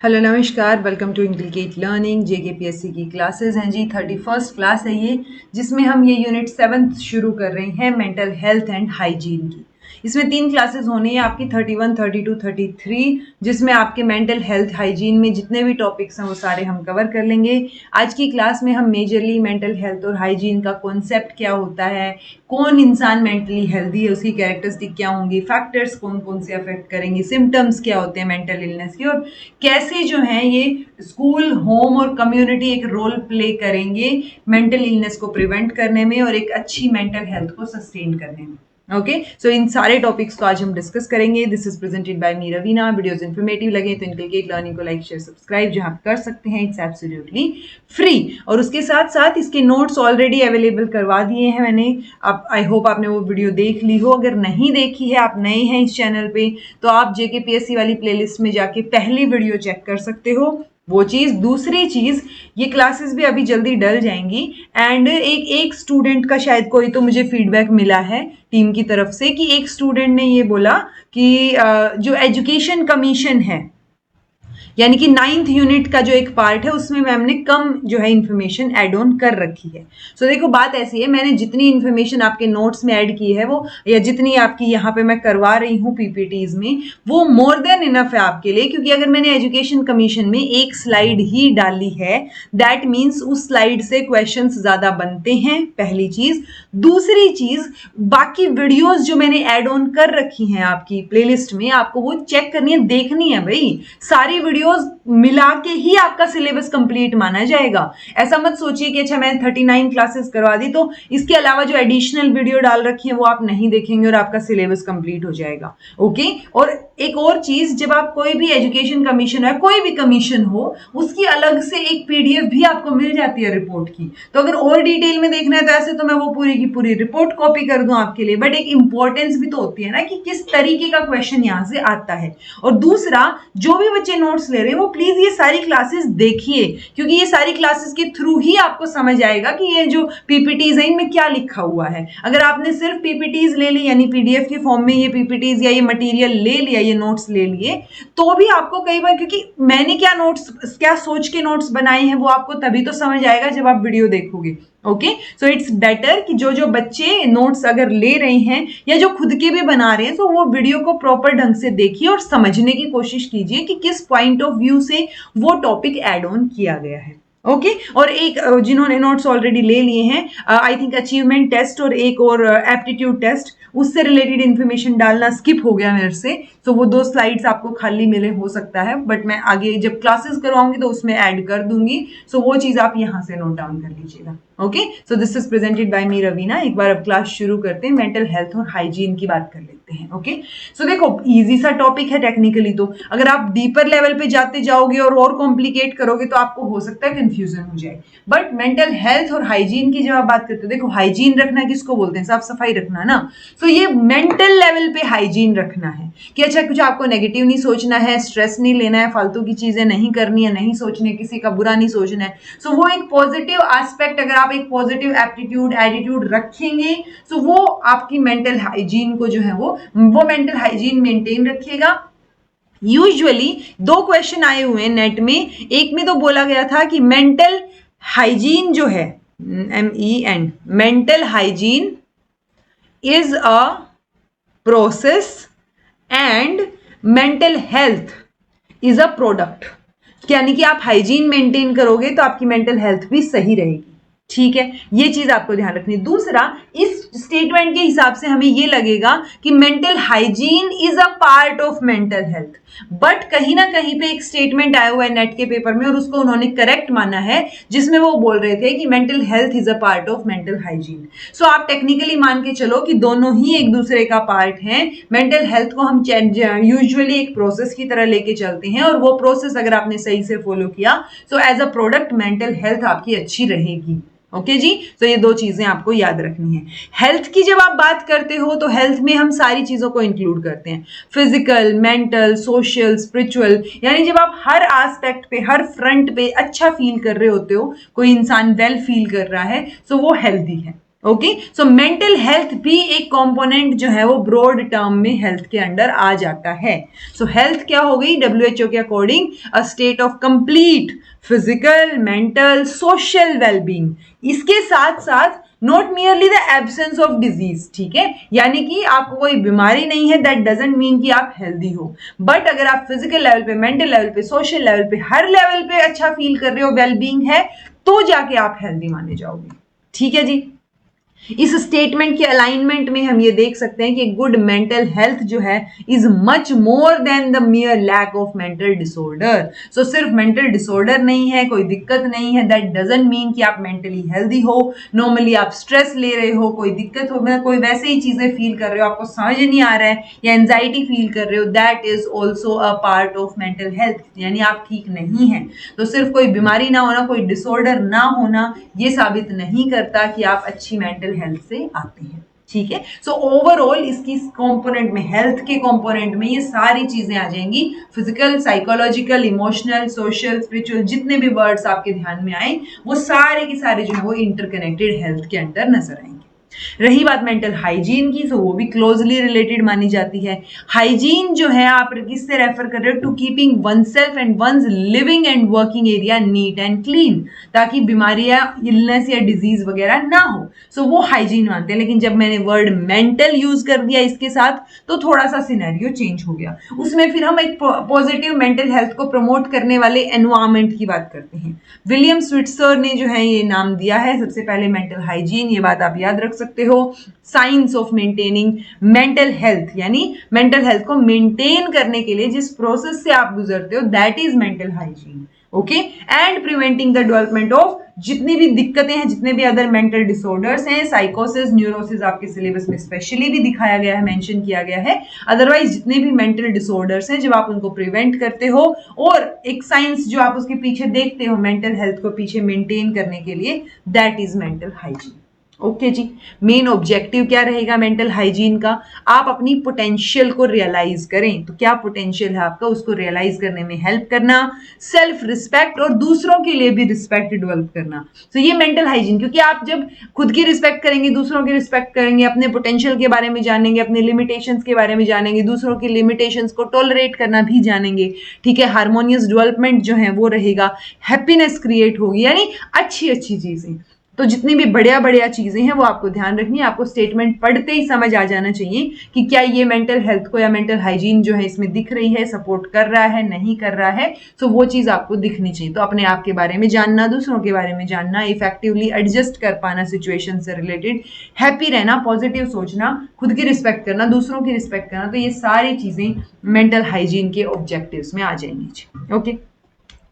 Hello नमस्कार, welcome to inculcate learning. JKPSC की classes हैं जी। 31st क्लास है ये, जिसमें हम ये यूनिट 7th शुरू कर रहे हैं, मेंटल हेल्थ एंड हाइजीन की। इसमें 3 क्लासेस होनी है आपकी, 31, 32, 33, जिसमें आपके मेंटल हेल्थ हाइजीन में जितने भी टॉपिक्स हैं वो सारे हम कवर कर लेंगे। आज की क्लास में हम मेजरली मेंटल हेल्थ और हाइजीन का कॉन्सेप्ट क्या होता है, कौन इंसान मेंटली हेल्दी है, उसकी कैरेक्टरिस्टिक क्या होंगी, फैक्टर्स कौन कौन से अफेक्ट करेंगे, सिम्टम्स क्या होते हैं मेंटल इलनेस के, और कैसे जो है ये स्कूल, होम और कम्युनिटी एक रोल प्ले करेंगे मेंटल इलनेस को प्रिवेंट करने में और एक अच्छी मेंटल हेल्थ को सस्टेन करने में। ओके, सो इन सारे टॉपिक्स को आज हम डिस्कस करेंगे। This is presented by me Raveena. Videos informative लगे तो इनकलकेट लर्निंग को लाइक, शेयर, सब्सक्राइब जहां कर सकते हैं, इट्स एब्सोल्युटली फ्री। और उसके साथ साथ इसके नोट्स ऑलरेडी अवेलेबल करवा दिए हैं मैंने। अब आई होप आपने वो वीडियो देख ली हो। अगर नहीं देखी है, आप नए हैं इस चैनल पे, तो आप जेकेपीएससी वाली प्लेलिस्ट में जाके पहली वीडियो चेक कर सकते हो। वो चीज़। दूसरी चीज़, ये क्लासेस भी अभी जल्दी डल जाएंगी एंड एक स्टूडेंट का शायद कोई तो मुझे फीडबैक मिला है टीम की तरफ से कि एक स्टूडेंट ने ये बोला कि जो एजुकेशन कमीशन है, यानी कि 9th यूनिट का जो एक पार्ट है, उसमें मैम ने कम जो है इन्फॉर्मेशन ऐड ऑन कर रखी है। सो देखो बात ऐसी है, मैंने जितनी इन्फॉर्मेशन आपके नोट्स में ऐड की है वो, या जितनी आपकी यहाँ पे मैं करवा रही हूँ पीपीटीज में, वो मोर देन इनफ है आपके लिए। क्योंकि अगर मैंने एजुकेशन कमीशन में एक स्लाइड ही डाली है, दैट मीन्स उस स्लाइड से क्वेश्चन ज्यादा बनते हैं, पहली चीज। दूसरी चीज, बाकी वीडियोज जो मैंने ऐड ऑन कर रखी हैं आपकी प्लेलिस्ट में, आपको वो चेक करनी है, देखनी है भाई। सारी वीडियोस मिला के ही आपका सिलेबस कंप्लीट माना जाएगा। ऐसा मत सोचिए कि अच्छा मैंने 39 क्लासेस करवा दी तो इसके अलावा जो एडिशनल वीडियो डाल रखी है वो आप नहीं देखेंगे और आपका सिलेबस कंप्लीट हो जाएगा। ओके। और एक और चीज, जब आप कोई भी एजुकेशन कमीशन है, कोई भी कमीशन हो, उसकी अलग से एक पीडीएफ भी आपको मिल जाती है रिपोर्ट की। तो अगर और डिटेल में देखना है तो ऐसे तो मैं वो पूरी की पूरी रिपोर्ट कॉपी कर दूं आपके लिए, बट एक इंपॉर्टेंस भी तो होती है ना कि किस तरीके का क्वेश्चन यहां से आता है। और दूसरा, जो भी बच्चे नोट्स ले रहे हैं वो प्लीज ये सारी क्लासेस देखिए, क्योंकि ये सारी क्लासेस के थ्रू ही आपको समझ आएगा कि ये जो पीपीटीज है इनमें क्या लिखा हुआ है। अगर आपने सिर्फ पीपीटीज ले ली, यानी पीडीएफ के फॉर्म में ये पीपीटीज या ये मटेरियल ले लिया, ये नोट्स ले लिए, तो भी आपको कई बार, क्योंकि मैंने क्या सोच के नोट्स बनाए हैं वो आपको तभी तो समझ आएगा जब आप वीडियो देखोगे। ओके, सो इट्स बेटर कि जो जो बच्चे नोट्स अगर ले रहे हैं या जो खुद के भी बना रहे हैं, तो वो वीडियो को प्रॉपर ढंग से देखिए और समझने की कोशिश कीजिए कि किस पॉइंट ऑफ व्यू से वो टॉपिक ऐड ऑन किया गया है। ओके। और एक जिन्होंने नोट्स ऑलरेडी ले लिए हैं, आई थिंक अचीवमेंट टेस्ट और एक और एप्टीट्यूड टेस्ट, उससे रिलेटेड इंफॉर्मेशन डालना स्किप हो गया मेरे से, तो वो 2 स्लाइड्स आपको खाली मिले हो सकता है, बट मैं आगे जब क्लासेस करवाऊंगी तो उसमें ऐड कर दूंगी। सो वो चीज आप यहां से नोट डाउन कर लीजिएगा। Okay, so this is presented by me Raveena. एक बार अब क्लास शुरू करते हैं, मेंटल हेल्थ और हाइजीन की बात कर लेते हैं। ओके, सो देखो इजी सा टॉपिक है टेक्निकली, तो अगर आप डीपर लेवल पे जाते जाओगे और कॉम्प्लिकेट करोगे तो आपको हो सकता है कंफ्यूजन हो जाए। बट मेंटल हेल्थ और हाइजीन की जब आप बात करते हो, देखो हाइजीन रखना किसको बोलते हैं, साफ सफाई रखना ना। तो ये मेंटल लेवल पे हाइजीन रखना है कि अच्छा कुछ आपको नेगेटिव नहीं सोचना है, स्ट्रेस नहीं लेना है, फालतू की चीजें नहीं करनी है, नहीं सोचने, किसी का बुरा नहीं सोचना है। सो वो एक पॉजिटिव एस्पेक्ट, अगर आप एक पॉजिटिव एप्टीट्यूड एटीट्यूड रखेंगे तो वो आपकी मेंटल हाइजीन को जो है वो मेंटल हाइजीन मेंटेन रखेगा। यूजुअली 2 क्वेश्चन आए हुए हैं नेट में। एक में तो बोला गया था कि मेंटल हाइजीन जो है, MEN, mental hygiene is a process and mental health is a product. यानी कि आप हाइजीन मेंटेन करोगे तो आपकी मेंटल हेल्थ भी सही रहेगी। ठीक है, ये चीज आपको ध्यान रखनी है। दूसरा, इस स्टेटमेंट के हिसाब से हमें ये लगेगा कि mental hygiene is a part of mental health, but कहीं ना कहीं पे एक स्टेटमेंट आया हुआ है नेट के पेपर में और उसको उन्होंने करेक्ट माना है, जिसमें वो बोल रहे थे कि mental health is a part of mental hygiene. So आप टेक्निकली मान के चलो कि दोनों ही एक दूसरे का पार्ट हैं। मेंटल हेल्थ को हम यूजुअली एक प्रोसेस की तरह लेके चलते हैं, और वो प्रोसेस अगर आपने सही से फॉलो किया so as a product mental health आपकी अच्छी रहेगी। ओके जी, तो ये 2 चीजें आपको याद रखनी है। हेल्थ की जब आप बात करते हो तो हेल्थ में हम सारी चीजों को इंक्लूड करते हैं, फिजिकल, मेंटल, सोशल, स्पिरिचुअल। यानी जब आप हर एस्पेक्ट पे, हर फ्रंट पे अच्छा फील कर रहे होते हो, कोई इंसान वेल फील कर रहा है, तो वो हेल्दी है। ओके, सो मेंटल हेल्थ भी एक कंपोनेंट जो है वो ब्रॉड टर्म में हेल्थ के अंडर आ जाता है. सो हेल्थ क्या हो गई WHO के according? A state of complete physical, mental, social wellbeing. इसके साथ साथ not merely the absence of disease. ठीक है, यानी कि आपको कोई बीमारी नहीं है, दैट डजंट मीन कि आप हेल्दी हो. बट अगर आप फिजिकल लेवल पे, मेंटल लेवल पे, सोशल लेवल पे, हर लेवल पे अच्छा फील कर रहे हो, वेलबींग है, तो जाके आप हेल्दी माने जाओगे. ठीक है जी. इस स्टेटमेंट के अलाइनमेंट में हम ये देख सकते हैं कि गुड मेंटल हेल्थ जो है is much more than the mere lack of mental disorder. So सिर्फ मेंटल डिसऑर्डर नहीं है, कोई दिक्कत नहीं है, दैट डजंट मीन कि आप मेंटली हेल्दी हो. नॉर्मली आप स्ट्रेस ले रहे हो, कोई दिक्कत हो, मतलब कोई वैसे ही चीजें फील कर रहे हो, आपको समझ नहीं आ रहा है, या एंजाइटी फील कर रहे हो, that is also a part of mental health. यानी आप ठीक नहीं है. तो सिर्फ कोई बीमारी ना होना, कोई डिसऑर्डर ना होना, ये साबित नहीं करता कि आप अच्छी मेंटल हेल्थ से आते हैं. ठीक है, सो ओवरऑल इसकी कंपोनेंट में, हेल्थ के कंपोनेंट में ये सारी चीजें आ जाएंगी. Physical, psychological, emotional, social, spiritual, जितने भी वर्ड्स आपके ध्यान में आए वो सारे के सारे जो है वो इंटरकनेक्टेड हेल्थ के अंदर नजर आएंगे. रही बात मेंटल हाइजीन की, तो वो भी क्लोजली रिलेटेड मानी जाती है. हाइजीन जो है आप किससे रेफर कर रहे हो? To keeping oneself and one's living and working area neat and clean, ताकि बीमारियां, इलनेस या डिजीज वगैरह ना हो. सो वो हाइजीन मानते हैं. लेकिन जब मैंने वर्ड मेंटल यूज कर दिया इसके साथ, तो थोड़ा सा सिनेरियो चेंज हो गया. उसमें फिर हम एक पॉजिटिव मेंटल हेल्थ को प्रमोट करने वाले एनवायरमेंट की बात करते हैं. विलियम स्विट्जर ने जो है ये नाम दिया है सबसे पहले मेंटल हाइजीन. ये बात आप याद रख सकते हो. Science of maintaining mental health, यानी मेंटल हेल्थ को मेंटेन करने के लिए जिस प्रोसेस से आप गुजरते हो, that is mental hygiene. Okay, and preventing the development of जितनी भी दिक्कतें हैं, जितने भी अदर मेंटल डिसऑर्डर्स हैं, साइकोसिस, न्यूरोसिस आपके सिलेबस में स्पेशली भी दिखाया गया है, मेंशन किया गया है. अदरवाइज जितने भी मेंटल डिसऑर्डर्स हैं, जब आप उनको प्रिवेंट करते हो, और एक साइंस जो आप उसके पीछे देखते हो मेंटल हेल्थ को पीछे मेंटेन करने के लिए, that is mental hygiene. Okay जी. मेन ऑब्जेक्टिव क्या रहेगा मेंटल हाइजीन का? आप अपनी पोटेंशियल को रियलाइज करें. तो क्या पोटेंशियल है आपका, उसको रियलाइज करने में हेल्प करना, सेल्फ रिस्पेक्ट और दूसरों के लिए भी रिस्पेक्ट डेवलप करना. तो ये मेंटल हाइजीन, क्योंकि आप जब खुद की रिस्पेक्ट करेंगे, दूसरों की रिस्पेक्ट करेंगे, अपने पोटेंशियल के बारे में जानेंगे, अपने लिमिटेशंस के बारे में जानेंगे, दूसरों की लिमिटेशंस को टॉलरेट करना भी जानेंगे. ठीक है, हार्मोनियस डेवलपमेंट जो है वो रहेगा, हैप्पीनेस क्रिएट होगी, यानी अच्छी अच्छी चीजें. तो जितनी भी बढ़िया बढ़िया चीजें हैं वो आपको ध्यान रखनी है. आपको स्टेटमेंट पढ़ते ही समझ आ जाना चाहिए कि क्या ये मेंटल हेल्थ को या मेंटल हाइजीन जो है इसमें दिख रही है, सपोर्ट कर रहा है, नहीं कर रहा है. सो वो चीज आपको दिखनी चाहिए. तो अपने आप के बारे में जानना, दूसरों के बारे में जानना, इफेक्टिवली एडजस्ट कर पाना सिचुएशन से रिलेटेड, हैप्पी रहना, पॉजिटिव सोचना, खुद की रिस्पेक्ट करना, दूसरों की रिस्पेक्ट करना, तो ये सारी चीजें मेंटल हाइजीन के ऑब्जेक्टिव्स में आ जाएंगी. ओके,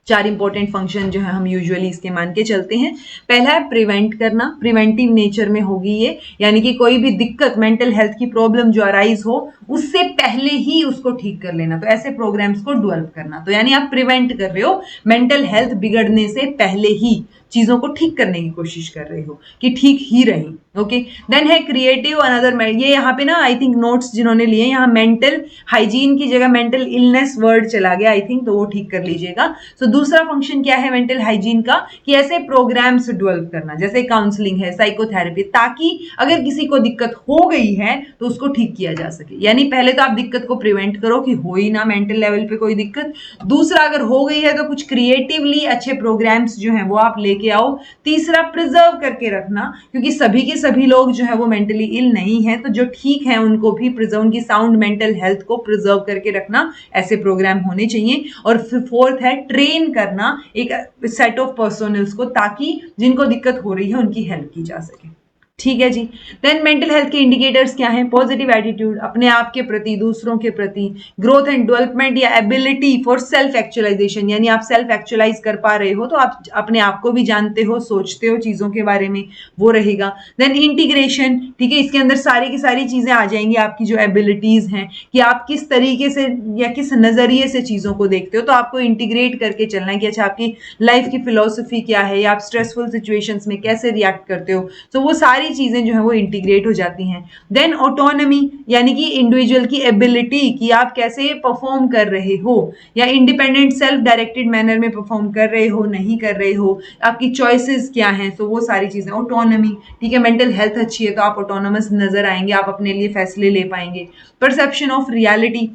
4 इंपॉर्टेंट फंक्शन जो है हम यूजुअली इसके मान के चलते हैं. पहला है प्रिवेंट करना. प्रिवेंटिव नेचर में होगी ये, यानी कि कोई भी दिक्कत, मेंटल हेल्थ की प्रॉब्लम जो अराइज हो, उससे पहले ही उसको ठीक कर लेना. तो ऐसे प्रोग्राम्स को डेवलप करना. तो यानी आप प्रिवेंट कर रहे हो, मेंटल हेल्थ बिगड़ने से पहले ही चीजों को ठीक करने की कोशिश कर रहे हो कि ठीक ही रहे. ओके, देन है क्रिएटिव अनदर. ये यहाँ पे ना आई थिंक नोट्स जिन्होंने लिए, यहाँ मेंटल हाइजीन की जगह मेंटल इलनेस वर्ड चला गया आई थिंक, तो वो ठीक कर लीजिएगा. सो दूसरा फंक्शन क्या है मेंटल हाइजीन का, कि ऐसे प्रोग्राम्स डेवलप करना जैसे काउंसलिंग है, साइकोथेरेपी, ताकि अगर किसी को दिक्कत हो गई है तो उसको ठीक किया जा सके. यानी पहले तो आप दिक्कत को प्रिवेंट करो कि हो ही ना मेंटल लेवल पे कोई दिक्कत. दूसरा, अगर हो गई है तो कुछ क्रिएटिवली अच्छे प्रोग्राम्स जो हैं वो आप लेके आओ. तीसरा, प्रिजर्व करके रखना, क्योंकि सभी के सभी लोग जो है वो मेंटली इल नहीं है, तो जो ठीक है उनको भी प्रिजर्व, उनकी साउंड मेंटल हेल्थ को प्रिजर्व करके रखना, ऐसे प्रोग्राम होने चाहिए. और फोर्थ है ट्रेन करना एक सेट ऑफ पर्सनल्स को, ताकि जिनको दिक्कत हो रही है उनकी हेल्प की जा सके. ठीक है जी. देन मेंटल हेल्थ के इंडिकेटर्स क्या हैं? पॉजिटिव एटीट्यूड अपने आप के प्रति, दूसरों के प्रति, ग्रोथ एंड डेवलपमेंट या एबिलिटी फॉर सेल्फ एक्चुअलाइजेशन, यानी आप सेल्फ एक्चुअलाइज कर पा रहे हो, तो आप अपने आप को भी जानते हो, सोचते हो चीजों के बारे में, वो रहेगा. देन इंटीग्रेशन, ठीक है, इसके अंदर सारी की सारी चीजें आ जाएंगी, आपकी जो एबिलिटीज हैं कि आप किस तरीके से या किस नजरिए से चीजों को देखते हो. तो आपको इंटीग्रेट करके चलना है कि अच्छा आपकी लाइफ की फिलोसफी क्या है, या आप स्ट्रेसफुल सिचुएशंस में कैसे रिएक्ट करते हो. तो वो सारी सारी चीजें जो है वो इंटीग्रेट हो जाती हैं। देन ऑटोनॉमी यानी कि इंडिविजुअल की एबिलिटी कि आप कैसे परफॉर्म कर रहे हो, या इंडिपेंडेंट सेल्फ डायरेक्टेड मैनर में परफॉर्म कर रहे हो नहीं कर रहे हो, आपकी चॉइसेस क्या हैं, तो वो सारी चीजें ऑटोनॉमी। ठीक है, मेंटल हेल्थ अच्छी है तो आप ऑटोनोमस नजर आएंगे, आप अपने लिए फैसले ले पाएंगे। परसेप्शन ऑफ रियलिटी,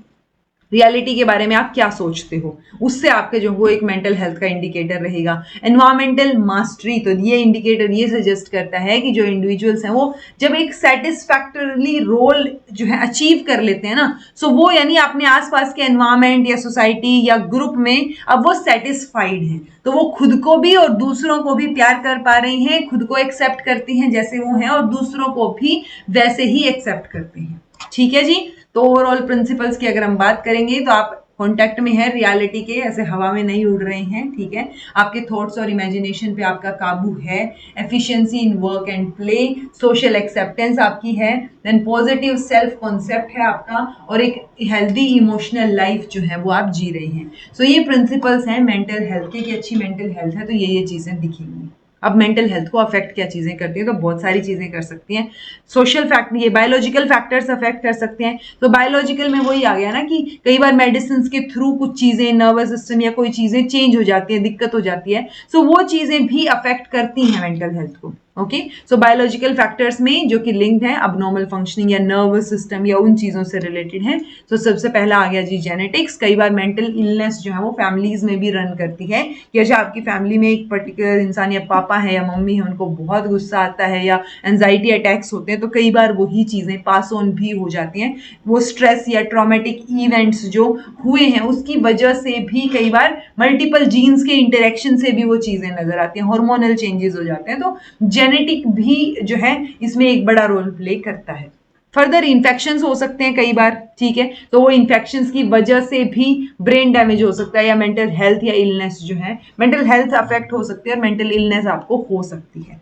रियलिटी के बारे में आप क्या सोचते हो, उससे आपके जो वो एक मेंटल हेल्थ का इंडिकेटर रहेगा। एनवायरमेंटल मास्टरी, तो ये इंडिकेटर ये सजेस्ट करता है कि जो इंडिविजुअल्स हैं वो जब एक सेटिस्फैक्टरली रोल जो है अचीव कर लेते हैं ना, सो वो यानी अपने आसपास के एनवायरमेंट या सोसाइटी या ग्रुप में अब वो सेटिस्फाइड हैं, तो वो खुद को भी और दूसरों को भी प्यार कर पा रही हैं, खुद को एक्सेप्ट करती हैं जैसे वो हैं और दूसरों को भी वैसे ही एक्सेप्ट करते हैं। ठीक है जी, तो ओवरऑल प्रिंसिपल्स की अगर हम बात करेंगे तो आप कांटेक्ट में है रियलिटी के, ऐसे हवा में नहीं उड़ रहे हैं। ठीक है, आपके थॉट्स और इमेजिनेशन पे आपका काबू है, efficiency in work and play, social acceptance आपकी है, देन पॉजिटिव सेल्फ कॉन्सेप्ट है आपका, और एक हेल्दी इमोशनल लाइफ जो है वो आप जी रहे हैं। सो ये प्रिंसिपल्स हैं मेंटल हेल्थ के कि अच्छी मेंटल हेल्थ है तो ये चीजें दिखेंगी। अब मेंटल हेल्थ को अफेक्ट क्या चीजें करती हैं, तो बहुत सारी चीजें कर सकती हैं। सोशल फैक्टर, ये बायोलॉजिकल फैक्टर्स अफेक्ट कर सकते हैं। तो बायोलॉजिकल में वही आ गया ना कि कई बार मेडिसिन के थ्रू कुछ चीजें नर्वस सिस्टम या कोई चीजें चेंज हो जाती है, दिक्कत हो जाती है, सो वो चीजें भी अफेक्ट करती हैं मेंटल हेल्थ को। ओके, सो बायोलॉजिकल फैक्टर्स में जो कि लिंक्ड है अब फंक्शनिंग या नर्वस सिस्टम या उन चीजों से रिलेटेड है। तो सबसे पहला आ गया जी जेनेटिक्स। कई बार मेंटल इलनेस जो है वो फैमिलीज में भी रन करती है कि अच्छा आपकी फैमिली में एक पर्टिकुलर इंसान या पापा है या मम्मी है, उनको बहुत गुस्सा आता है या एंजाइटी अटैक्स होते हैं, तो कई बार वही चीजें पास ऑन भी हो जाती हैं। वो स्ट्रेस या ट्रॉमेटिक इवेंट्स जो हुए हैं उसकी वजह से भी कई बार मल्टीपल जीन्स के इंटरेक्शन से भी वो चीजें नजर आती हैं, हार्मोनल चेंजेस हो जाते हैं। तो जेनेटिक भी जो है इसमें एक बड़ा रोल प्ले करता है। फर्दर इन्फेक्शंस हो सकते हैं कई बार। ठीक है, तो वो इन्फेक्शंस की वजह से भी ब्रेन डैमेज हो सकता है, या मेंटल हेल्थ या इलनेस जो है, मेंटल हेल्थ अफेक्ट हो सकती है और मेंटल इलनेस आपको हो सकती है।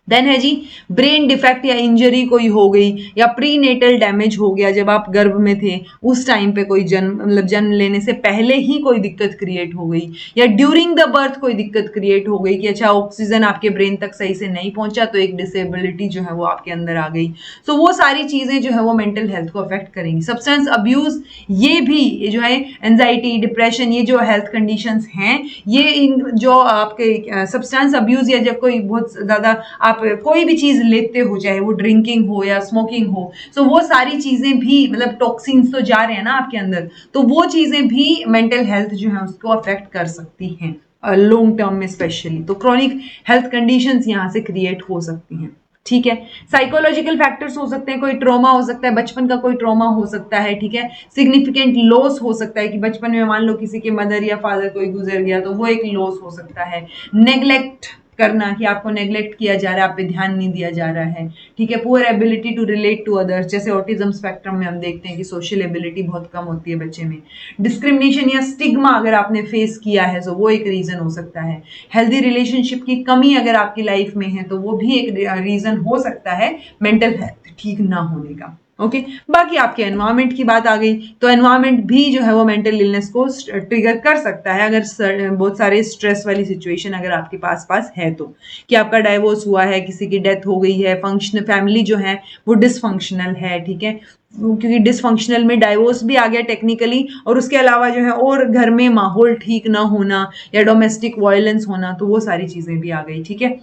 देन है जी ब्रेन डिफेक्ट या इंजरी कोई हो गई, या प्री नेटल डैमेज हो गया, जब आप गर्भ में थे उस टाइम पे कोई जन्म लेने से पहले ही कोई दिक्कत क्रिएट हो गई, या ड्यूरिंग द बर्थ कोई दिक्कत क्रिएट हो गई कि अच्छा ऑक्सीजन आपके ब्रेन तक सही से नहीं पहुंचा तो एक डिसेबिलिटी जो है वो आपके अंदर आ गई। सो वो सारी चीजें जो है वो मेंटल हेल्थ को अफेक्ट करेंगी। सब्सटेंस अब्यूज, ये भी जो है एंजाइटी डिप्रेशन, ये जो हेल्थ कंडीशंस हैं, ये इन जो आपके सब्सटेंस अब्यूज या जब कोई बहुत ज्यादा आप कोई भी चीज लेते हो, चाहे वो ड्रिंकिंग हो या स्मोकिंग हो, सो वो सारी चीजें भी मतलब टॉक्सिन्स तो जा रहे हैं ना आपके अंदर, तो वो चीजें भी मेंटल हेल्थ जो है उसको अफेक्ट कर सकती हैं लॉन्ग टर्म में स्पेशली। तो क्रॉनिक हेल्थ कंडीशंस यहां से क्रिएट हो सकती हैं। ठीक है, साइकोलॉजिकल फैक्टर्स हो सकते हैं, कोई ट्रॉमा हो सकता है, बचपन का कोई ट्रॉमा हो सकता है। ठीक है, सिग्निफिकेंट लॉस हो सकता है कि बचपन में मान लो किसी के मदर या फादर कोई गुजर गया तो वो एक लॉस हो सकता है। नेग्लेक्ट करना कि आपको नेग्लेक्ट किया जा रहा है, आप पे ध्यान नहीं दिया जा रहा है। ठीक है, poor ability to relate to others, जैसे ऑटिज्म स्पेक्ट्रम में हम देखते हैं कि सोशल एबिलिटी बहुत कम होती है बच्चे में। डिस्क्रिमिनेशन या स्टिग्मा अगर आपने फेस किया है तो वो एक रीजन हो सकता है। हेल्दी रिलेशनशिप की कमी अगर आपकी लाइफ में है तो वो भी एक रीजन हो सकता है मेंटल हेल्थ ठीक ना होने का। ओके, बाकी आपके एनवायरमेंट की बात आ गई, तो एनवायरमेंट भी जो है वो मेंटल इलनेस को ट्रिगर कर सकता है अगर बहुत सारे स्ट्रेस वाली सिचुएशन अगर आपके पास है तो, कि आपका डाइवोर्स हुआ है, किसी की डेथ हो गई है, फंक्शन फैमिली जो है वो डिसफंक्शनल है। ठीक है, क्योंकि डिसफंक्शनल में डाइवोर्स भी आ गया टेक्निकली, और उसके अलावा जो है और घर में माहौल ठीक ना होना या डोमेस्टिक वायलेंस होना, तो वो सारी चीजें भी आ गई। ठीक है,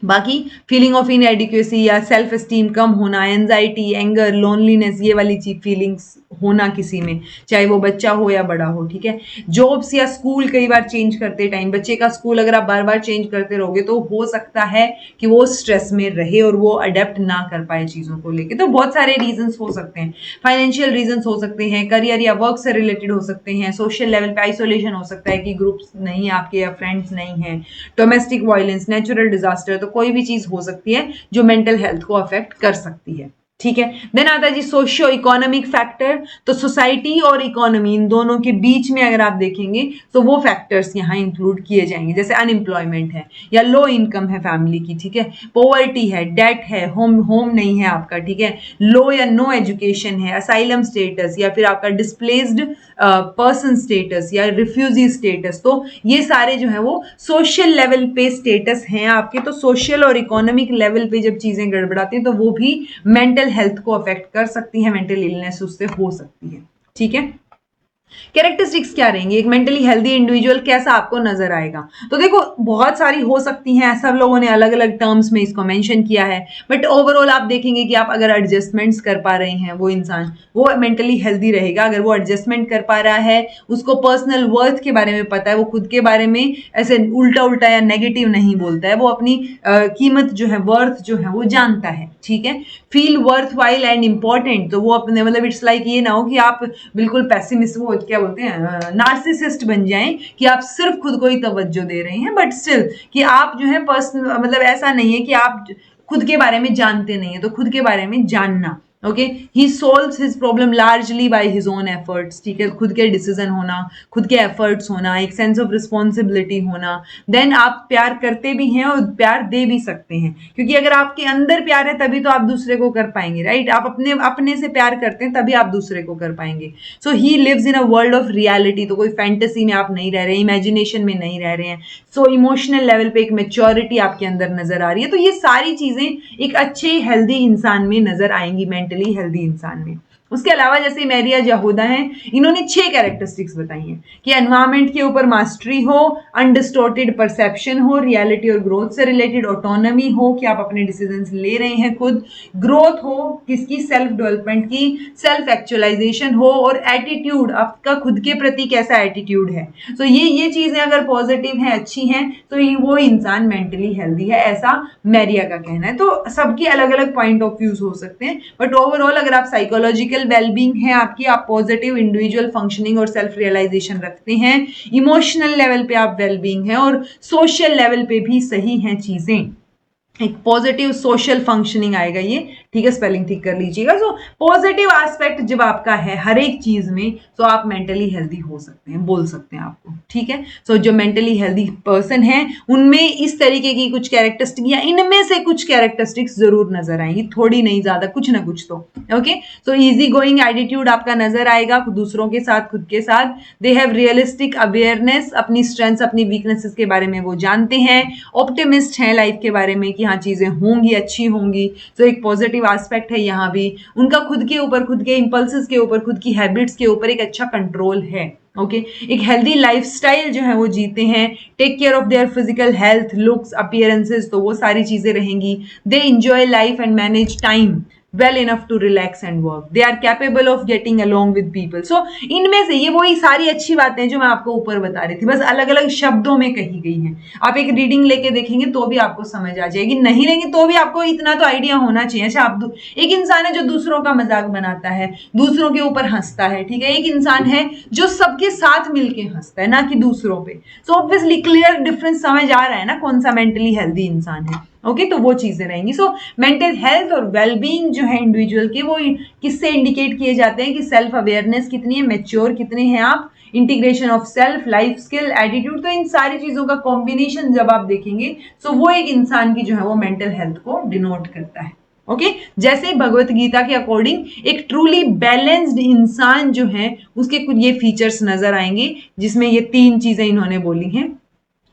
बाकी फीलिंग ऑफ इनएडिक्वेसी या सेल्फ एस्टीम कम होना, एंजाइटी, एंगर, लोनलीनेस, ये वाली फीलिंग्स होना किसी में, चाहे वो बच्चा हो या बड़ा हो। ठीक है, जॉब्स या स्कूल कई बार चेंज करते टाइम, बच्चे का स्कूल अगर आप बार बार चेंज करते रहोगे तो हो सकता है कि वो स्ट्रेस में रहे और वो अडेप्ट ना कर पाए चीजों को लेके। तो बहुत सारे रीजंस हो सकते हैं, फाइनेंशियल रीजंस हो सकते हैं, करियर या वर्क से रिलेटेड हो सकते हैं, सोशल लेवल पे आइसोलेशन हो सकता है कि ग्रुप्स नहीं है आपके या फ्रेंड्स नहीं है, डोमेस्टिक वायलेंस, नेचुरल डिजास्टर, तो कोई भी चीज हो सकती है जो मेंटल हेल्थ को अफेक्ट कर सकती है। ठीक है। देन आता है जी सोशियो इकोनॉमिक फैक्टर। तो सोसाइटी और इकोनॉमी इन दोनों के बीच में अगर आप देखेंगे तो वो फैक्टर्स यहाँ इंक्लूड किए जाएंगे, जैसे अनएम्प्लॉयमेंट है या लो इनकम है फैमिली की, ठीक है, पॉवर्टी है, डेट है, होम नहीं है आपका, ठीक है, लो या नो एजुकेशन है, असाइलम स्टेटस या फिर आपका डिस्प्लेस्ड पर्सन स्टेटस या रिफ्यूजी स्टेटस। तो ये सारे जो है वो सोशल लेवल पे स्टेटस हैं आपके। तो सोशल और इकोनॉमिक लेवल पे जब चीजें गड़बड़ाती हैं तो वो भी मेंटल हेल्थ को अफेक्ट कर सकती है, मेंटल इलनेस उससे हो सकती है, ठीक है। कैरेक्टरिस्टिक्स क्या रहेंगी, एक मेंटली हेल्दी इंडिविजुअल कैसा आपको नजर आएगा? तो देखो बहुत सारी हो सकती हैं, सब लोगों ने अलग अलग टर्म्स में इसको मेंशन किया है, बट ओवरऑल आप देखेंगे कि आप अगर एडजस्टमेंट्स कर पा रहे हैं, वो इंसान वो मेंटली हेल्दी रहेगा। अगर वो एडजस्टमेंट कर पा रहा है, उसको पर्सनल वर्थ के बारे में पता है, वो खुद के बारे में ऐसे उल्टा उल्टा या नेगेटिव नहीं बोलता है, वो अपनी कीमत जो है, वर्थ जो है वो जानता है, ठीक है। Feel worth while and important. तो वो अपने मतलब इट्स लाइक ये ना हो कि आप बिल्कुल पैसिमिस्ट, वो क्या बोलते हैं, नार्सिसिस्ट बन जाएं कि आप सिर्फ खुद को ही तवज्जो दे रहे हैं, बट स्टिल कि आप जो है पर्सनल, मतलब ऐसा नहीं है कि आप खुद के बारे में जानते नहीं है। तो खुद के बारे में जानना, okay. He solves his problem largely by his own efforts, ठीक है, खुद के डिसीजन होना, खुद के एफर्ट्स होना, एक सेंस ऑफ रिस्पॉन्सिबिलिटी होना। देन आप प्यार करते भी हैं और प्यार दे भी सकते हैं, क्योंकि अगर आपके अंदर प्यार है तभी तो आप दूसरे को कर पाएंगे, राइट। आप अपने से प्यार करते हैं तभी आप दूसरे को कर पाएंगे। So he lives in a world of reality. तो कोई फैंटेसी में आप नहीं रह रहे, इमेजिनेशन में नहीं रह रहे हैं। सो इमोशनल लेवल पे एक मेच्योरिटी आपके अंदर नजर आ रही है। तो ये सारी चीजें एक अच्छे हेल्दी इंसान में नजर आएंगी, मेंटली हेल्दी इंसान में। उसके अलावा जैसे मैरिया जहूदा हैं, इन्होंने 6 कैरेक्टरिस्टिक्स बताई हैं कि एनवायरमेंट के ऊपर मास्टरी हो, अनडिस्टॉर्टेड परसेप्शन हो, रियलिटी और ग्रोथ से रिलेटेड ऑटोनॉमी हो कि आप अपने डिसीजंस ले रहे हैं खुद, ग्रोथ हो किसकी, सेल्फ डेवलपमेंट की, सेल्फ एक्चुअलाइजेशन हो, और एटीट्यूड, आपका खुद के प्रति कैसा एटीट्यूड है। तो ये चीजें अगर पॉजिटिव हैं, अच्छी हैं, तो वो इंसान मेंटली हेल्दी है, ऐसा मैरिया का कहना है। तो सबकी अलग अलग पॉइंट ऑफ व्यूज हो सकते हैं, बट ओवरऑल अगर आप साइकोलॉजिकल वेलबींग है आपकी, आप पॉजिटिव इंडिविजुअल फंक्शनिंग और सेल्फ रियलाइजेशन रखते हैं, इमोशनल लेवल पे आप वेलबींग है, और सोशल लेवल पे भी सही हैं चीजें, एक पॉजिटिव सोशल फंक्शनिंग आएगा ये, ठीक है। स्पेलिंग ठीक कर लीजिएगा। सो पॉजिटिव एस्पेक्ट जब आपका है हर एक चीज में, तो आप मेंटली हेल्दी हो सकते हैं, बोल सकते हैं आपको, ठीक है। सो जो मेंटली हेल्दी पर्सन है उनमें इस तरीके की कुछ कैरेक्टरिस्टिक या इनमें से कुछ कैरेक्टरिस्टिक्स जरूर नजर आएंगी, थोड़ी नहीं ज्यादा, कुछ ना कुछ तो, okay. So easy going attitude आपका नजर आएगा दूसरों के साथ, खुद के साथ। दे हैव रियलिस्टिक अवेयरनेस, अपनी स्ट्रेंथ्स अपनी वीकनेसेस के बारे में वो जानते हैं। ऑप्टिमिस्ट हैं लाइफ के बारे में कि हाँ चीजें होंगी, अच्छी होंगी। तो एक पॉजिटिव एस्पेक्ट है यहाँ भी। उनका खुद के ऊपर, खुद के इंपल्सेस के ऊपर, खुद की हैबिट्स के ऊपर एक अच्छा कंट्रोल है, ओके। एक हेल्दी लाइफस्टाइल जो है वो जीते हैं। Take care of their physical health, looks, appearances, तो वो सारी चीजें रहेंगी। They enjoy life and manage time well enough to relax and work. They are capable of getting along with people. So इनमें से ये वही सारी अच्छी बातें जो मैं आपको ऊपर बता रही थी, बस अलग अलग शब्दों में कही गई हैं। आप एक रीडिंग लेके देखेंगे तो भी आपको समझ आ जाएगी, नहीं लेंगे तो भी आपको इतना तो आइडिया होना चाहिए। अच्छा, आप एक इंसान है जो दूसरों का मजाक बनाता है, दूसरों के ऊपर हंसता है, ठीक है। एक इंसान है जो सबके साथ मिलके हंसता है, ना कि दूसरों पे। सो ऑब्वियसली क्लियर डिफरेंस समझ आ रहा है ना कौन सा मेंटली हेल्दी इंसान है, ओके। तो वो चीजें रहेंगी। सो मेंटल हेल्थ और वेलबींग जो है इंडिविजुअल के, वो किससे इंडिकेट किए जाते हैं कि सेल्फ अवेयरनेस कितनी है, मेच्योर कितने हैं आप, integration of self, life skill, attitude. तो इन सारी चीजों का कॉम्बिनेशन जब आप देखेंगे तो वो एक इंसान की जो है वो मेंटल हेल्थ को डिनोट करता है, ओके। जैसे भगवत गीता के अकॉर्डिंग एक ट्रूली बैलेंस्ड इंसान जो है उसके कुछ ये फीचर्स नजर आएंगे, जिसमें ये 3 चीजें इन्होंने बोली हैं।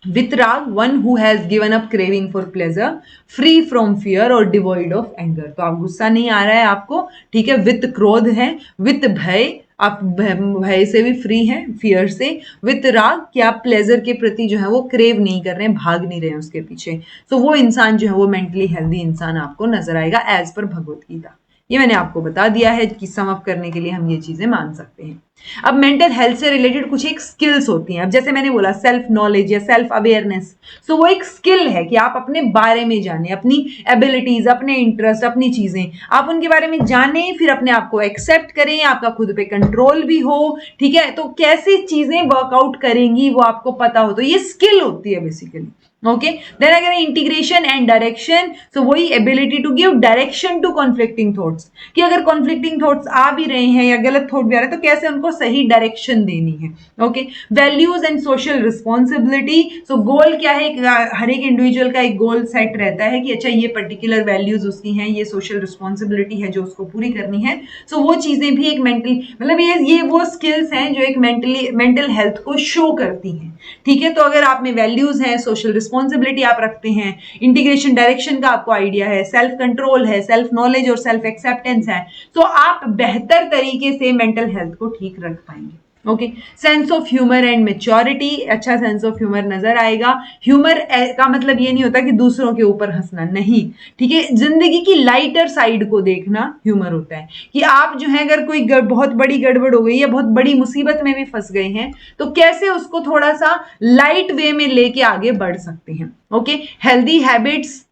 वितराग, one who has given up craving for pleasure, free from fear और डिवॉइड ऑफ एंगर। तो आप गुस्सा नहीं आ रहा है आपको, ठीक है। वित क्रोध है, वित भय, आप भय से भी फ्री हैं, फियर से। वित राग कि आप प्लेजर के प्रति जो है वो क्रेव नहीं कर रहे हैं, भाग नहीं रहे हैं उसके पीछे। तो वो इंसान जो है वो मेंटली हेल्दी इंसान आपको नजर आएगा एज पर भगवत गीता। ये मैंने आपको बता दिया है कि सम अप करने के लिए हम ये चीजें मान सकते हैं। अब मेंटल हेल्थ से रिलेटेड कुछ एक स्किल्स होती हैं। अब जैसे मैंने बोला सेल्फ नॉलेज या सेल्फ अवेयरनेस, सो वो एक स्किल है कि आप अपने बारे में जाने, अपनी एबिलिटीज, अपने इंटरेस्ट, अपनी चीजें आप उनके बारे में जाने, फिर अपने आप को एक्सेप्ट करें, आपका खुद पे कंट्रोल भी हो, ठीक है। तो कैसी चीजें वर्कआउट करेंगी वो आपको पता हो, तो ये स्किल होती है बेसिकली। ओके, देन अगर इंटीग्रेशन एंड डायरेक्शन, सो वही ability to give direction to conflicting thoughts, कि अगर कॉन्फ्लिक्टिंग थॉट्स आ भी रहे हैं या गलत थॉट भी आ रहे हैं तो कैसे उनको सही डायरेक्शन देनी है। Okay, values and social responsibility, so goal क्या है, हर एक इंडिविजुअल का एक गोल सेट रहता है कि अच्छा ये पर्टिकुलर वैल्यूज उसकी हैं, ये सोशल रिस्पॉन्सिबिलिटी है जो उसको पूरी करनी है। सो वो चीजें भी एक मेंटल, मतलब ये वो स्किल्स हैं जो एक मेंटल हेल्थ को शो करती हैं, ठीक है। तो अगर आप में वैल्यूज हैं, सोशल रिस्पॉन्सिबिलिटी आप रखते हैं, इंटीग्रेशन डायरेक्शन का आपको आइडिया है, सेल्फ कंट्रोल है, सेल्फ नॉलेज और सेल्फ एक्सेप्टेंस है, तो आप बेहतर तरीके से मेंटल हेल्थ को ठीक रख पाएंगे। Okay, sense of humour and maturity, अच्छा सेंस ऑफ ह्यूमर नजर आएगा। ह्यूमर का मतलब ये नहीं होता कि दूसरों के ऊपर हंसना, नहीं, ठीक है। जिंदगी की लाइटर साइड को देखना ह्यूमर होता है, कि आप जो है अगर कोई बहुत बड़ी गड़बड़ हो गई या बहुत बड़ी मुसीबत में भी फंस गए हैं तो कैसे उसको थोड़ा सा लाइट वे में लेके आगे बढ़ सकते हैं। ओके, हेल्दी हैबिट्स,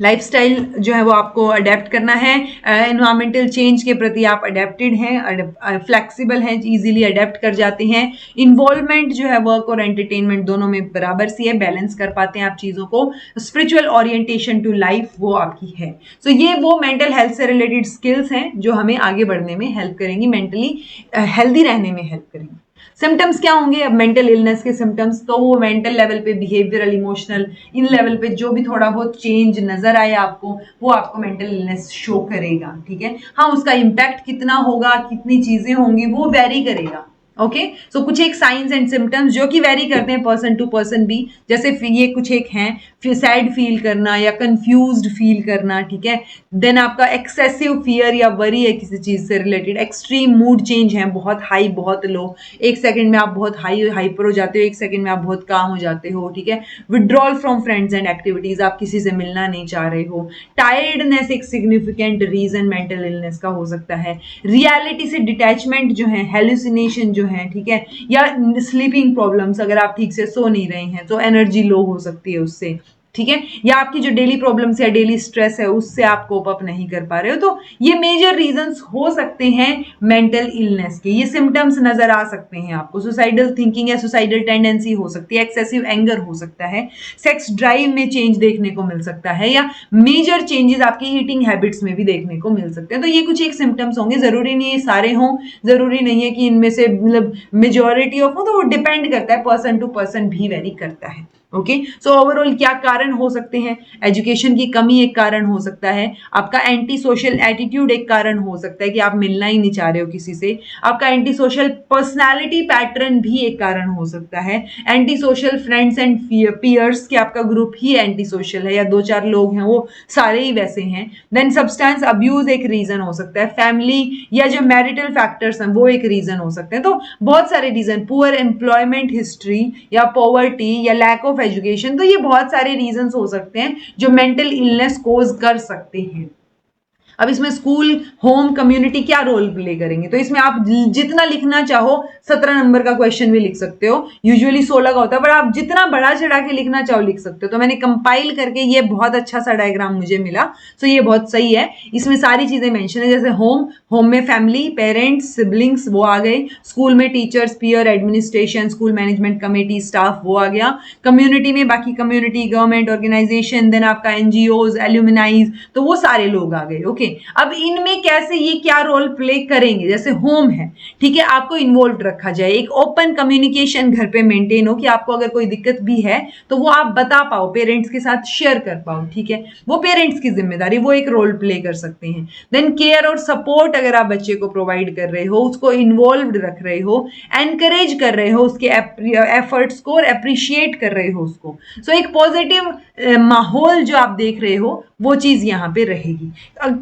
लाइफस्टाइल जो है वो आपको अडेप्ट करना है, एनवायरमेंटल चेंज के प्रति आप अडेप्टेड हैं, फ्लेक्सिबल हैं, इजीली अडेप्ट कर जाते हैं। इन्वॉल्वमेंट जो है वर्क और एंटरटेनमेंट दोनों में बराबर सी है, बैलेंस कर पाते हैं आप चीज़ों को। स्पिरिचुअल ओरिएंटेशन टू लाइफ वो आपकी है। सो ये वो मेंटल हेल्थ से रिलेटेड स्किल्स हैं जो हमें आगे बढ़ने में हेल्प करेंगी, मेंटली हेल्दी रहने में हेल्प करेंगी। सिम्टम्स क्या होंगे अब मेंटल इलनेस के सिम्टम्स, तो वो मेंटल लेवल पे, बिहेवियरल, इमोशनल, इन लेवल पे जो भी थोड़ा बहुत चेंज नजर आए आपको, वो आपको मेंटल इलनेस शो करेगा, ठीक है। हाँ, उसका इम्पैक्ट कितना होगा, कितनी चीजें होंगी, वो वेरी करेगा। ओके, सो कुछ एक साइंस एंड सिम्टम्स जो कि वेरी करते हैं पर्सन टू पर्सन भी, जैसे ये कुछ एक हैं, फिर सैड फील करना या कंफ्यूज्ड फील करना, ठीक है। देन आपका एक्सेसिव फियर या वरी है किसी चीज से रिलेटेड, एक्सट्रीम मूड चेंज है, बहुत हाई बहुत लो, एक सेकंड में आप बहुत हाई हाइपर हो जाते हो, एक सेकंड में आप बहुत काम हो जाते हो, ठीक है। Withdrawal from friends and activities, आप किसी से मिलना नहीं चाह रहे हो। टायर्डनेस एक सिग्निफिकेंट रीजन मेंटल इलनेस का हो सकता है। रियलिटी से डिटैचमेंट जो है, हेलुसिनेशन जो है, ठीक है, या स्लीपिंग प्रॉब्लम्स, अगर आप ठीक से सो नहीं रहे हैं तो एनर्जी लो हो सकती है उससे, ठीक है। या आपकी जो डेली प्रॉब्लम्स या डेली स्ट्रेस है उससे आप कोप अप नहीं कर पा रहे हो, तो ये मेजर रीजंस हो सकते हैं मेंटल इलनेस के। ये सिम्टम्स नजर आ सकते हैं आपको। सुसाइडल थिंकिंग या सुसाइडल टेंडेंसी हो सकती है, एक्सेसिव एंगर हो सकता है, सेक्स ड्राइव में चेंज देखने को मिल सकता है, या मेजर चेंजेस आपकी ईटिंग हैबिट्स में भी देखने को मिल सकते हैं। तो ये कुछ एक सिम्टम्स होंगे, जरूरी नहीं है सारे हों, जरूरी नहीं है कि इनमें से मतलब मेजोरिटी ऑफ हो, तो वो डिपेंड करता है, पर्सन टू पर्सन भी वेरी करता है। ओके, सो ओवरऑल क्या कारण हो सकते हैं, एजुकेशन की कमी एक कारण हो सकता है, आपका एंटी सोशल एटीट्यूड एक कारण हो सकता है कि आप मिलना ही नहीं चाह रहे हो किसी से, आपका एंटी सोशल पर्सनैलिटी पैटर्न भी एक कारण हो सकता है, anti social friends and peers कि आपका ग्रुप ही एंटी सोशल है या दो चार लोग हैं वो सारे ही वैसे हैं। देन सब्सटेंस अब्यूज एक रीजन हो सकता है, फैमिली या जो मैरिटल फैक्टर्स हैं वो एक रीजन हो सकते हैं। तो बहुत सारे रीजन, पुअर एम्प्लॉयमेंट हिस्ट्री या पॉवर्टी या लैक ऑफ एजुकेशन, तो ये बहुत सारे रीजंस हो सकते हैं जो मेंटल इलनेस कोज कर सकते हैं। अब इसमें स्कूल, होम, कम्युनिटी क्या रोल प्ले करेंगे, तो इसमें आप जितना लिखना चाहो 17 नंबर का क्वेश्चन भी लिख सकते हो, यूजुअली 16 का होता है, पर आप जितना बड़ा चढ़ा के लिखना चाहो लिख सकते हो। तो मैंने कंपाइल करके ये बहुत अच्छा सा डायग्राम मुझे मिला, सो ये बहुत सही है। इसमें सारी चीजें मेंशन है, जैसे होम में फैमिली, पेरेंट्स, सिबलिंग्स वो आ गए, स्कूल में teachers, peer, administration, school management committee, staff वो आ गया, कम्युनिटी में बाकी कम्युनिटी, गवर्नमेंट ऑर्गेनाइजेशन, देन आपका एनजीओज, एल्यूमिनाइज, तो वो सारे लोग आ गए। ओके, अब इनमें कैसे ये क्या रोल प्ले करेंगे, जैसे होम है, ठीक है, आपको इन्वॉल्व रखा जाए, एक ओपन कम्युनिकेशन घर पे मेंटेन हो कि आपको अगर कोई दिक्कत भी है तो वो आप बता पाओ, पेरेंट्स के साथ शेयर कर पाओ, ठीक है, वो पेरेंट्स की जिम्मेदारी, वो एक रोल प्ले कर सकते हैं। देन केयर और सपोर्ट अगर आप बच्चे को प्रोवाइड कर रहे हो, उसको इन्वॉल्व रख रहे हो, एनकरेज कर रहे हो उसके एफर्ट्स को और अप्रिशिएट कर रहे हो उसको, सो एक पॉजिटिव माहौल जो आप देख रहे हो वो चीज यहाँ पे रहेगी।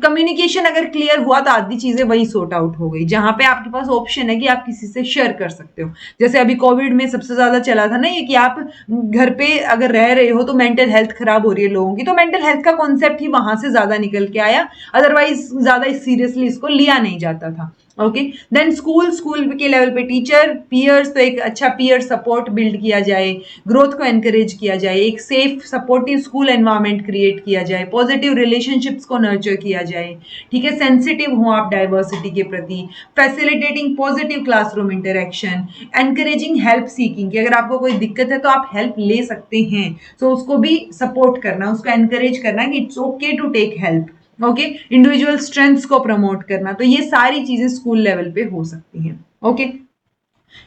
कम्युनिकेशन अगर क्लियर हुआ तो आधी चीजें वही सॉर्ट आउट हो गई, जहां पे आपके पास ऑप्शन है कि आप किसी से शेयर कर सकते हो। जैसे अभी कोविड में सबसे ज्यादा चला था ना ये, कि आप घर पे अगर रह रहे हो तो मेंटल हेल्थ खराब हो रही है लोगों की, तो मेंटल हेल्थ का कॉन्सेप्ट ही वहां से ज्यादा निकल के आया, अदरवाइज ज्यादा सीरियसली इसको लिया नहीं जाता था। ओके। देन स्कूल के लेवल पे टीचर पीयर्स, तो एक अच्छा पीयर सपोर्ट बिल्ड किया जाए, ग्रोथ को एनकरेज किया जाए, एक safe supportive school environment create किया जाए, पॉजिटिव रिलेशनशिप्स को नर्चर किया जाए, ठीक है, सेंसिटिव हो आप डाइवर्सिटी के प्रति, facilitating positive classroom interaction, encouraging help seeking कि अगर आपको कोई दिक्कत है तो आप हेल्प ले सकते हैं, तो उसको भी सपोर्ट करना, उसको एनकरेज करना कि it's okay to take help, okay, individual strengths को प्रमोट करना, तो ये सारी चीजें स्कूल लेवल पे हो सकती हैं, ओके।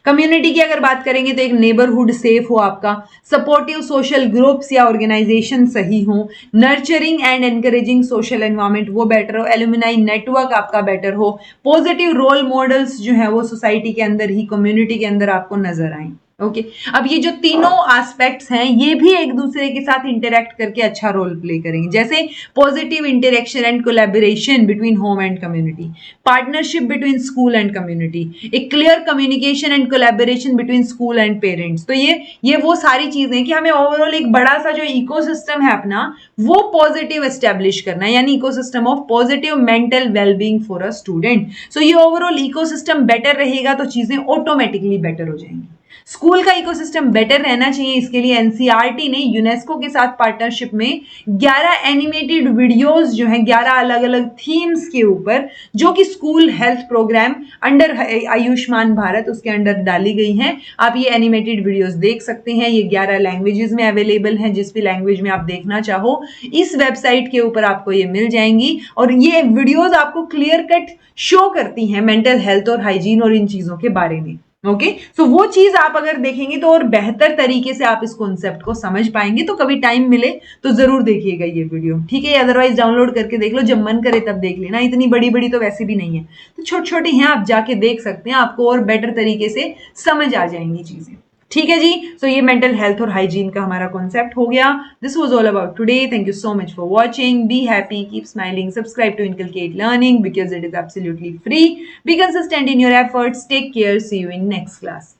कम्युनिटी की अगर बात करेंगे तो एक नेबरहुड सेफ हो आपका, सपोर्टिव सोशल ग्रुप्स या ऑर्गेनाइजेशन सही हो, nurturing and encouraging social environment वो बेटर हो, एलुमनाई नेटवर्क आपका बेटर हो, पॉजिटिव रोल मॉडल्स जो है वो सोसाइटी के अंदर ही, कम्युनिटी के अंदर आपको नजर आए, ओके। अब ये जो तीनों एस्पेक्ट्स हैं ये भी एक दूसरे के साथ इंटरेक्ट करके अच्छा रोल प्ले करेंगे, जैसे positive interaction and collaboration between home and community, partnership between school and community, एक clear communication and collaboration between school and parents, तो ये वो सारी चीजें कि हमें ओवरऑल एक बड़ा सा जो इकोसिस्टम है अपना वो पॉजिटिव एस्टेब्लिश करना है, यानी ecosystem of positive mental wellbeing for a student. So ये ओवरऑल इकोसिस्टम बेटर रहेगा तो चीजें ऑटोमेटिकली बेटर हो जाएंगी। स्कूल का इकोसिस्टम बेटर रहना चाहिए, इसके लिए एनसीईआरटी ने यूनेस्को के साथ पार्टनरशिप में 11 एनिमेटेड वीडियोस जो हैं 11 अलग अलग थीम्स के ऊपर, जो कि school health programme under Ayushman Bharat उसके अंडर डाली गई हैं। आप ये एनिमेटेड वीडियोस देख सकते हैं, ये 11 लैंग्वेजेस में अवेलेबल हैं, जिस भी लैंग्वेज में आप देखना चाहो इस वेबसाइट के ऊपर आपको ये मिल जाएंगी, और ये वीडियोस आपको क्लियर कट शो करती हैं मेंटल हेल्थ और हाइजीन और इन चीजों के बारे में, ओके। सो वो चीज आप अगर देखेंगे तो और बेहतर तरीके से आप इस कॉन्सेप्ट को समझ पाएंगे, तो कभी टाइम मिले तो जरूर देखिएगा ये वीडियो, ठीक है, अदरवाइज डाउनलोड करके देख लो, जब मन करे तब देख लेना, इतनी बड़ी बड़ी तो वैसे भी नहीं है, तो छोटी छोटी हैं, आप जाके देख सकते हैं, आपको और बेटर तरीके से समझ आ जाएंगी चीजें, ठीक है जी। सो ये मेंटल हेल्थ और हाइजीन का हमारा कॉन्सेप्ट हो गया। This was all about today, thank you so much for watching, be happy, keep smiling, subscribe to inculcate learning because it is absolutely free, be consistent in your efforts, take care, see you in next class.